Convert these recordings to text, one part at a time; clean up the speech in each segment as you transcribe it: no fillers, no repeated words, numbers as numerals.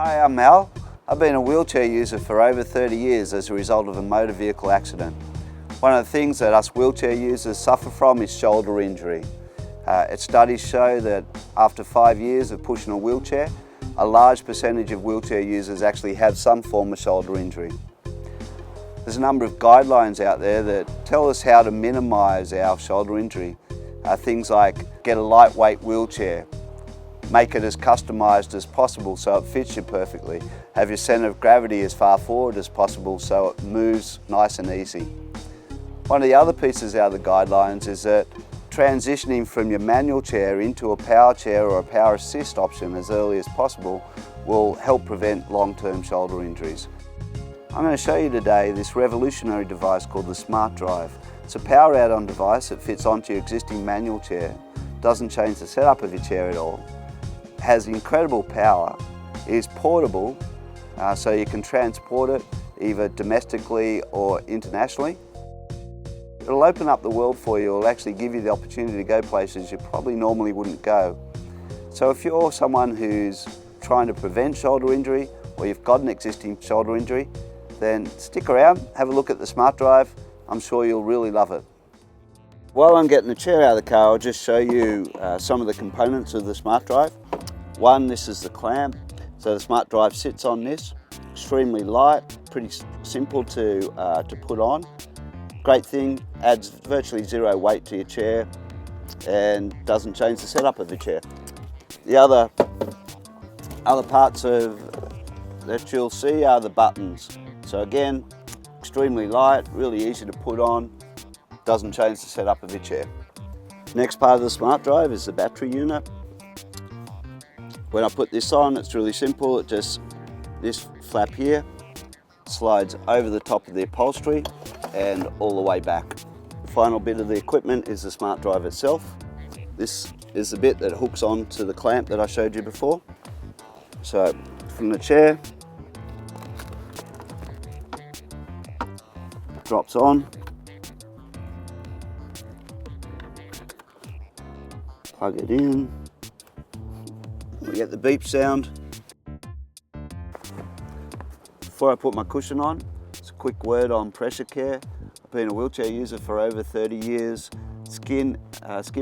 Hi, I'm Mal. I've been a wheelchair user for over 30 years as a result of a motor vehicle accident. One of the things that us wheelchair users suffer from is shoulder injury. Studies show that after 5 years of pushing a wheelchair, a large percentage of wheelchair users actually have some form of shoulder injury. There's a number of guidelines out there that tell us how to minimise our shoulder injury. Things like get a lightweight wheelchair, make it as customised as possible so it fits you perfectly, have your centre of gravity as far forward as possible so it moves nice and easy. One of the other pieces out of the guidelines is that transitioning from your manual chair into a power chair or a power assist option as early as possible will help prevent long-term shoulder injuries. I'm going to show you today this revolutionary device called the SmartDrive. It's a power add-on device that fits onto your existing manual chair, doesn't change the setup of your chair at all, has incredible power, is portable so you can transport it either domestically or internationally. It'll open up the world for you. It'll actually give you the opportunity to go places you probably normally wouldn't go. So if you're someone who's trying to prevent shoulder injury or you've got an existing shoulder injury, then stick around, have a look at the SmartDrive. I'm sure you'll really love it. While I'm getting the chair out of the car, I'll just show you some of the components of the SmartDrive. One, this is the clamp. So the SmartDrive sits on this, extremely light, pretty simple to put on. Great thing, adds virtually zero weight to your chair and doesn't change the setup of the chair. The other parts that you'll see are the buttons. So again, extremely light, really easy to put on, doesn't change the setup of your chair. Next part of the SmartDrive is the battery unit. When I put this on, it's really simple. This flap here slides over the top of the upholstery and all the way back. The final bit of the equipment is the SmartDrive itself. This is the bit that hooks on to the clamp that I showed you before. So from the chair, drops on, plug it in, we get the beep sound. Before I put my cushion on, it's a quick word on pressure care. I've been a wheelchair user for over 30 years. Skin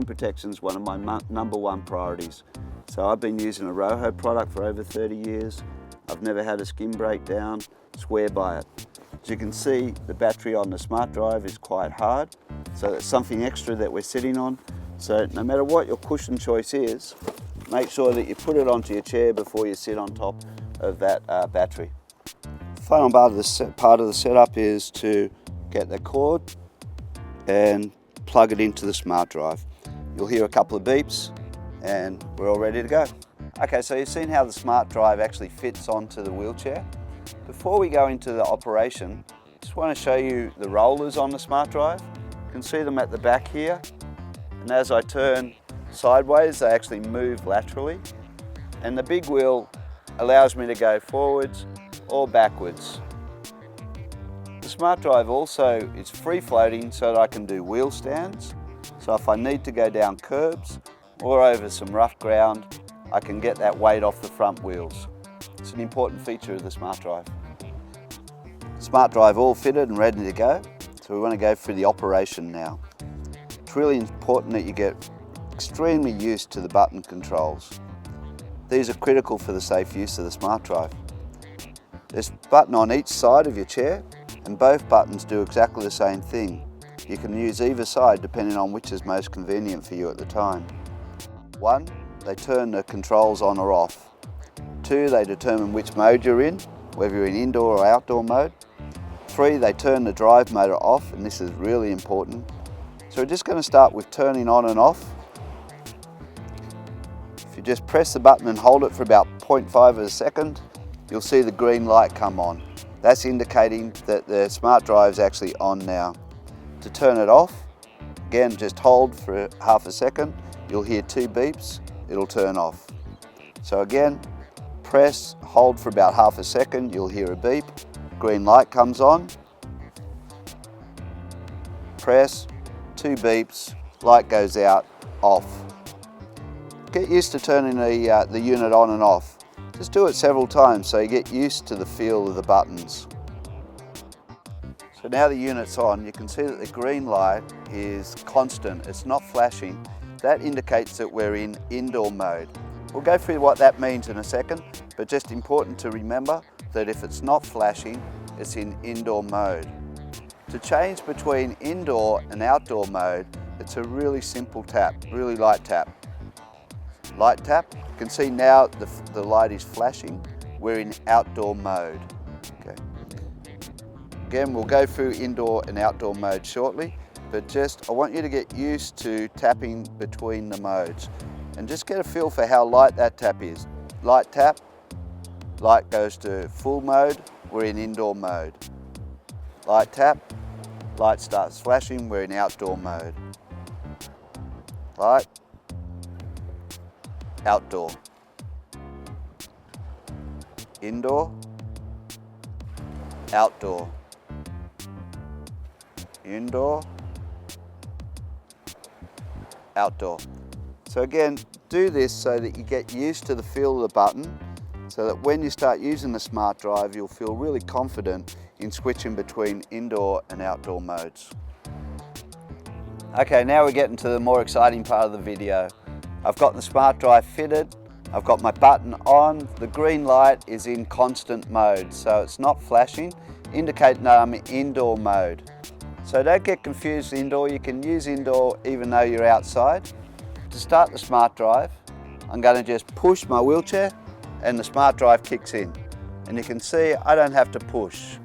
protection is one of my number one priorities. So I've been using a Roho product for over 30 years. I've never had a skin breakdown, swear by it. As you can see, the battery on the SmartDrive is quite hard, so that's something extra that we're sitting on. So no matter what your cushion choice is, make sure that you put it onto your chair before you sit on top of that battery. The final part of the setup is to get the cord and plug it into the SmartDrive. You'll hear a couple of beeps and we're all ready to go. Okay, so you've seen how the SmartDrive actually fits onto the wheelchair. Before we go into the operation, I just want to show you the rollers on the SmartDrive. You can see them at the back here, and as I turn sideways, they actually move laterally. And the big wheel allows me to go forwards or backwards. The SmartDrive also is free floating so that I can do wheel stands. So if I need to go down curbs or over some rough ground, I can get that weight off the front wheels. It's an important feature of the SmartDrive. SmartDrive all fitted and ready to go, so we want to go through the operation now. It's really important that you get extremely used to the button controls. These are critical for the safe use of the SmartDrive. There's a button on each side of your chair, and both buttons do exactly the same thing. You can use either side depending on which is most convenient for you at the time. 1, they turn the controls on or off. 2, they determine which mode you're in, whether you're in indoor or outdoor mode. 3, they turn the drive motor off, and this is really important. So we're just going to start with turning on and off. If you just press the button and hold it for about 0.5 of a second, you'll see the green light come on. That's indicating that the SmartDrive is actually on now. To turn it off, again, just hold for half a second. You'll hear 2 beeps, it'll turn off. So again, press, hold for about half a second, you'll hear a beep, green light comes on, press, 2 beeps, light goes out, off. Get used to turning the unit on and off. Just do it several times so you get used to the feel of the buttons. So now the unit's on, you can see that the green light is constant, it's not flashing. That indicates that we're in indoor mode. We'll go through what that means in a second, but just important to remember that if it's not flashing, it's in indoor mode. To change between indoor and outdoor mode, it's a really simple tap, really light tap. Light tap, you can see now the light is flashing, we're in outdoor mode. Okay. Again, we'll go through indoor and outdoor mode shortly, but I want you to get used to tapping between the modes and just get a feel for how light that tap is. Light tap, light goes to full mode, we're in indoor mode. Light tap, light starts flashing, we're in outdoor mode. Light, outdoor. Indoor, outdoor. Indoor, outdoor. So again, do this so that you get used to the feel of the button, so that when you start using the SmartDrive, you'll feel really confident in switching between indoor and outdoor modes. Okay, now we're getting to the more exciting part of the video. I've got the SmartDrive fitted, I've got my button on, the green light is in constant mode, so it's not flashing, indicating that I'm in indoor mode. So don't get confused indoor, you can use indoor even though you're outside. To start the SmartDrive, I'm going to just push my wheelchair and the SmartDrive kicks in. And you can see I don't have to push.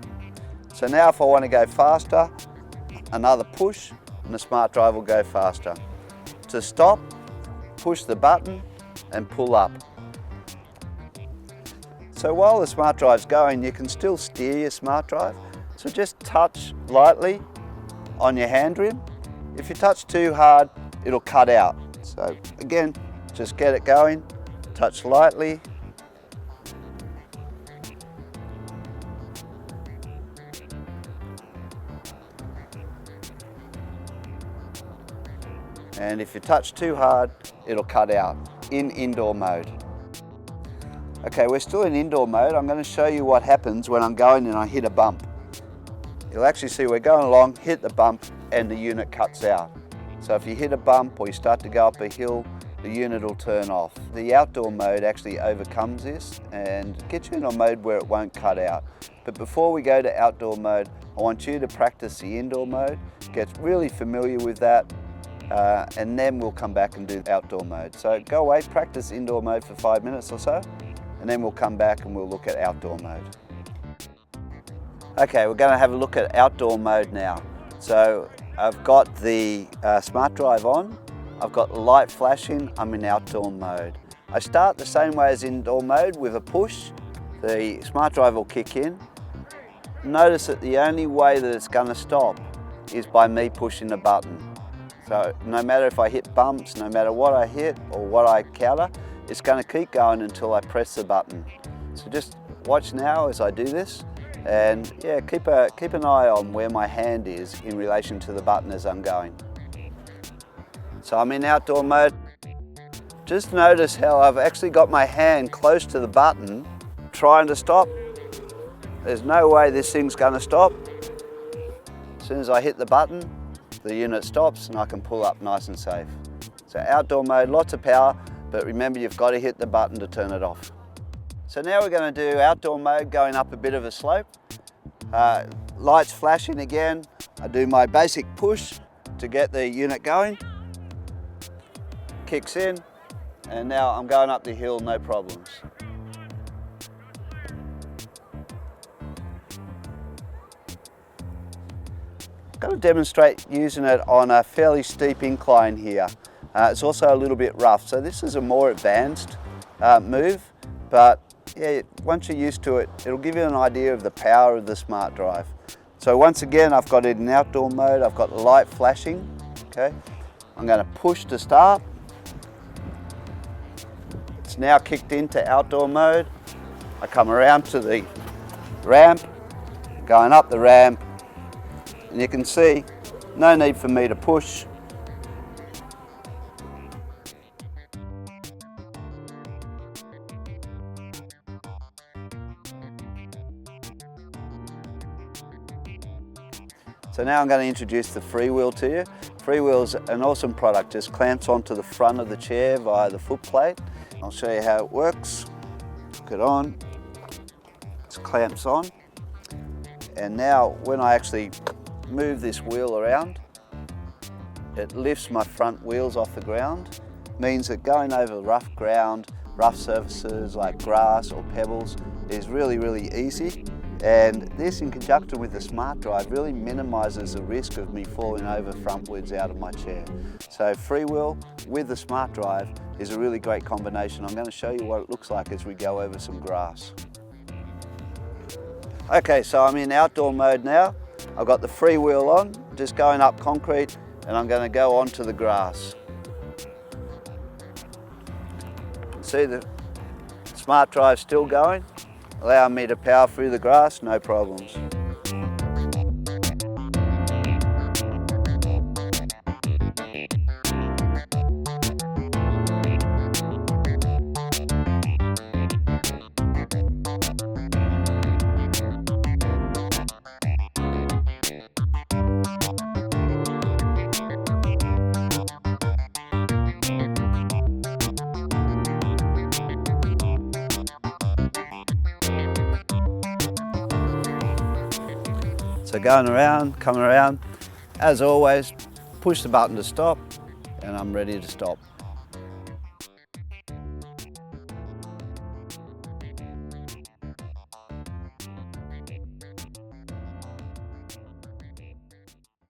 So now if I want to go faster, another push and the SmartDrive will go faster. To stop, push the button and pull up. So while the SmartDrive's going, you can still steer your SmartDrive. So just touch lightly on your hand rim. If you touch too hard, it'll cut out. So again, just get it going, touch lightly. And if you touch too hard, it'll cut out in indoor mode. Okay, we're still in indoor mode. I'm going to show you what happens when I'm going and I hit a bump. You'll actually see we're going along, hit the bump, and the unit cuts out. So if you hit a bump or you start to go up a hill, the unit will turn off. The outdoor mode actually overcomes this and gets you in a mode where it won't cut out. But before we go to outdoor mode, I want you to practice the indoor mode, get really familiar with that, and then we'll come back and do outdoor mode. So go away, practice indoor mode for 5 minutes or so, and then we'll come back and we'll look at outdoor mode. Okay, we're going to have a look at outdoor mode now. So I've got the SmartDrive on, I've got the light flashing, I'm in outdoor mode. I start the same way as indoor mode with a push, the SmartDrive will kick in. Notice that the only way that it's going to stop is by me pushing the button. So no matter if I hit bumps, no matter what I hit or what I counter, it's going to keep going until I press the button. So just watch now as I do this. And yeah, keep an eye on where my hand is in relation to the button as I'm going. So I'm in outdoor mode. Just notice how I've actually got my hand close to the button, trying to stop. There's no way this thing's going to stop. As soon as I hit the button, the unit stops and I can pull up nice and safe. So outdoor mode, lots of power, but remember you've got to hit the button to turn it off. So now we're going to do outdoor mode, going up a bit of a slope. Lights flashing again. I do my basic push to get the unit going. Kicks in, and now I'm going up the hill, no problems. I'm going to demonstrate using it on a fairly steep incline here. It's also a little bit rough, so this is a more advanced move, but yeah, once you're used to it, it'll give you an idea of the power of the SmartDrive. So once again, I've got it in outdoor mode, I've got the light flashing, okay? I'm going to push to start. It's now kicked into outdoor mode. I come around to the ramp, going up the ramp, and you can see, no need for me to push. So now I'm going to introduce the freewheel to you. Freewheel is an awesome product, just clamps onto the front of the chair via the foot plate. I'll show you how it works. Hook it on, it clamps on. And now when I actually move this wheel around, it lifts my front wheels off the ground. Means that going over rough ground, rough surfaces like grass or pebbles is really easy. And this, in conjunction with the SmartDrive, really minimises the risk of me falling over frontwards out of my chair. So freewheel with the SmartDrive is a really great combination. I'm going to show you what it looks like as we go over some grass. Okay, so I'm in outdoor mode now. I've got the freewheel on, just going up concrete, and I'm going to go onto the grass. See the SmartDrive still going, allowing me to power through the grass, no problems. So going around, coming around, as always, push the button to stop, and I'm ready to stop.